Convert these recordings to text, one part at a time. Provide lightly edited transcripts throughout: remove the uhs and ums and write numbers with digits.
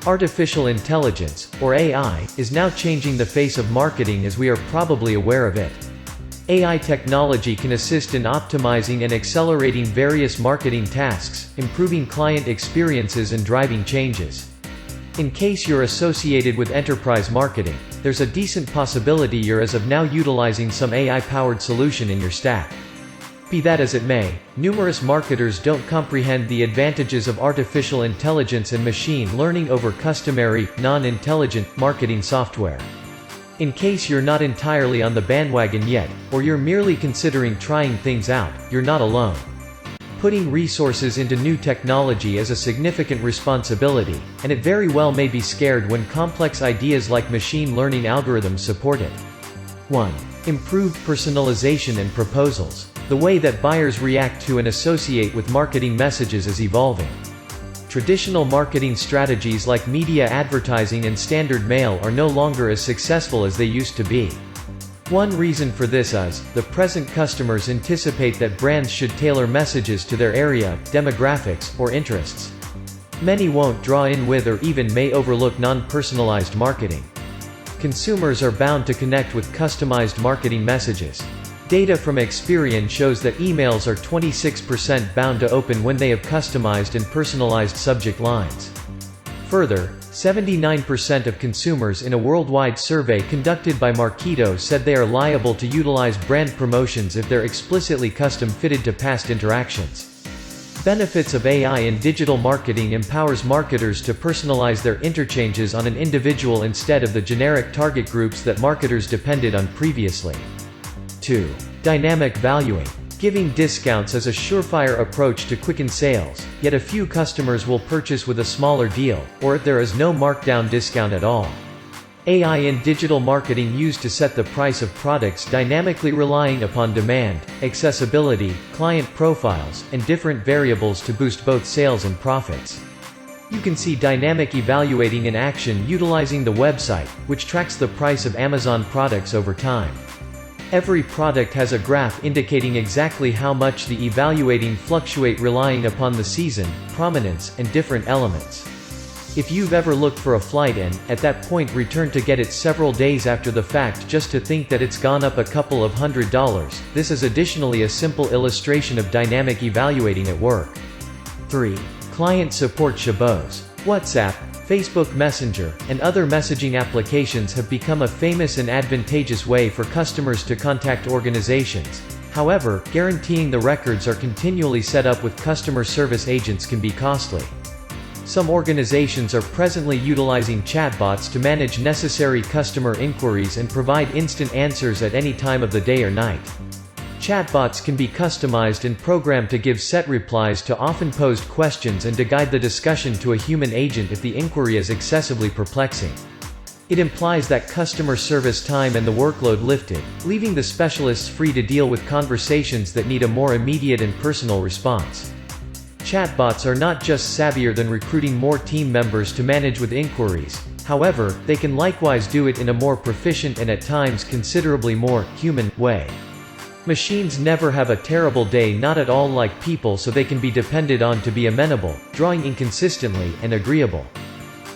Artificial intelligence, or AI, is now changing the face of marketing as we are probably aware of it. AI technology can assist in optimizing and accelerating various marketing tasks, improving client experiences and driving changes. In case you're associated with enterprise marketing, there's a decent possibility you're as of now utilizing some AI-powered solution in your stack. Be that as it may, numerous marketers don't comprehend the advantages of artificial intelligence and machine learning over customary, non-intelligent, marketing software. In case you're not entirely on the bandwagon yet, or you're merely considering trying things out, you're not alone. Putting resources into new technology is a significant responsibility, and it very well may be scared when complex ideas like machine learning algorithms support it. 1. Improved personalization and proposals. The way that buyers react to and associate with marketing messages is evolving. Traditional marketing strategies like media advertising and standard mail are no longer as successful as they used to be. One reason for this is, the present customers anticipate that brands should tailor messages to their area, demographics, or interests. Many won't draw in with or even may overlook non-personalized marketing. Consumers are bound to connect with customized marketing messages. Data from Experian shows that emails are 26% bound to open when they have customized and personalized subject lines. Further, 79% of consumers in a worldwide survey conducted by Marketo said they are liable to utilize brand promotions if they're explicitly custom-fitted to past interactions. Benefits of AI in digital marketing empowers marketers to personalize their interchanges on an individual instead of the generic target groups that marketers depended on previously. 2. Dynamic valuing. Giving discounts is a surefire approach to quicken sales, yet a few customers will purchase with a smaller deal, or if there is no markdown discount at all. AI in digital marketing used to set the price of products dynamically relying upon demand, accessibility, client profiles, and different variables to boost both sales and profits. You can see dynamic evaluating in action utilizing the website, which tracks the price of Amazon products over time. Every product has a graph indicating exactly how much the evaluating fluctuate relying upon the season, prominence, and different elements. If you've ever looked for a flight and, at that point returned to get it several days after the fact just to think that it's gone up a couple of $100, this is additionally a simple illustration of dynamic evaluating at work. 3. Client support shaboos. WhatsApp, Facebook Messenger, and other messaging applications have become a famous and advantageous way for customers to contact organizations. However, guaranteeing the records are continually set up with customer service agents can be costly. Some organizations are presently utilizing chatbots to manage necessary customer inquiries and provide instant answers at any time of the day or night. Chatbots can be customized and programmed to give set replies to often posed questions and to guide the discussion to a human agent if the inquiry is excessively perplexing. It implies that customer service time and the workload lifted, leaving the specialists free to deal with conversations that need a more immediate and personal response. Chatbots are not just savvier than recruiting more team members to manage with inquiries. However, they can likewise do it in a more proficient and at times considerably more human way. Machines never have a terrible day, not at all like people, so they can be depended on to be amenable, drawing inconsistently, and agreeable.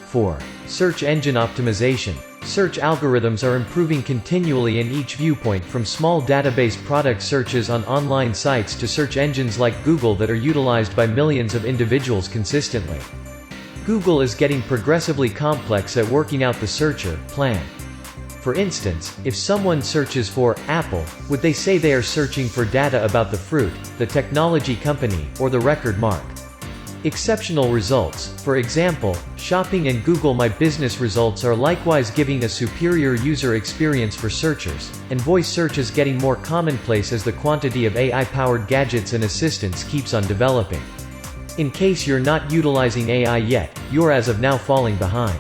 4. Search engine optimization. Search algorithms are improving continually in each viewpoint, from small database product searches on online sites to search engines like Google that are utilized by millions of individuals consistently. Google is getting progressively complex at working out the searcher plan. For instance, if someone searches for Apple, would they say they are searching for data about the fruit, the technology company, or the record mark? Exceptional results. For example, shopping and Google My Business results are likewise giving a superior user experience for searchers, and voice search is getting more commonplace as the quantity of AI-powered gadgets and assistants keeps on developing. In case you're not utilizing AI yet, you're as of now falling behind.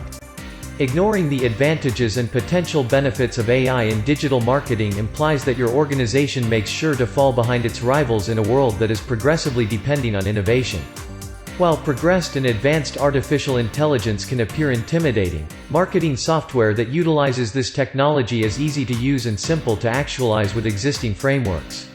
Ignoring the advantages and potential benefits of AI in digital marketing implies that your organization makes sure to fall behind its rivals in a world that is progressively depending on innovation. While progressed and advanced artificial intelligence can appear intimidating, marketing software that utilizes this technology is easy to use and simple to actualize with existing frameworks.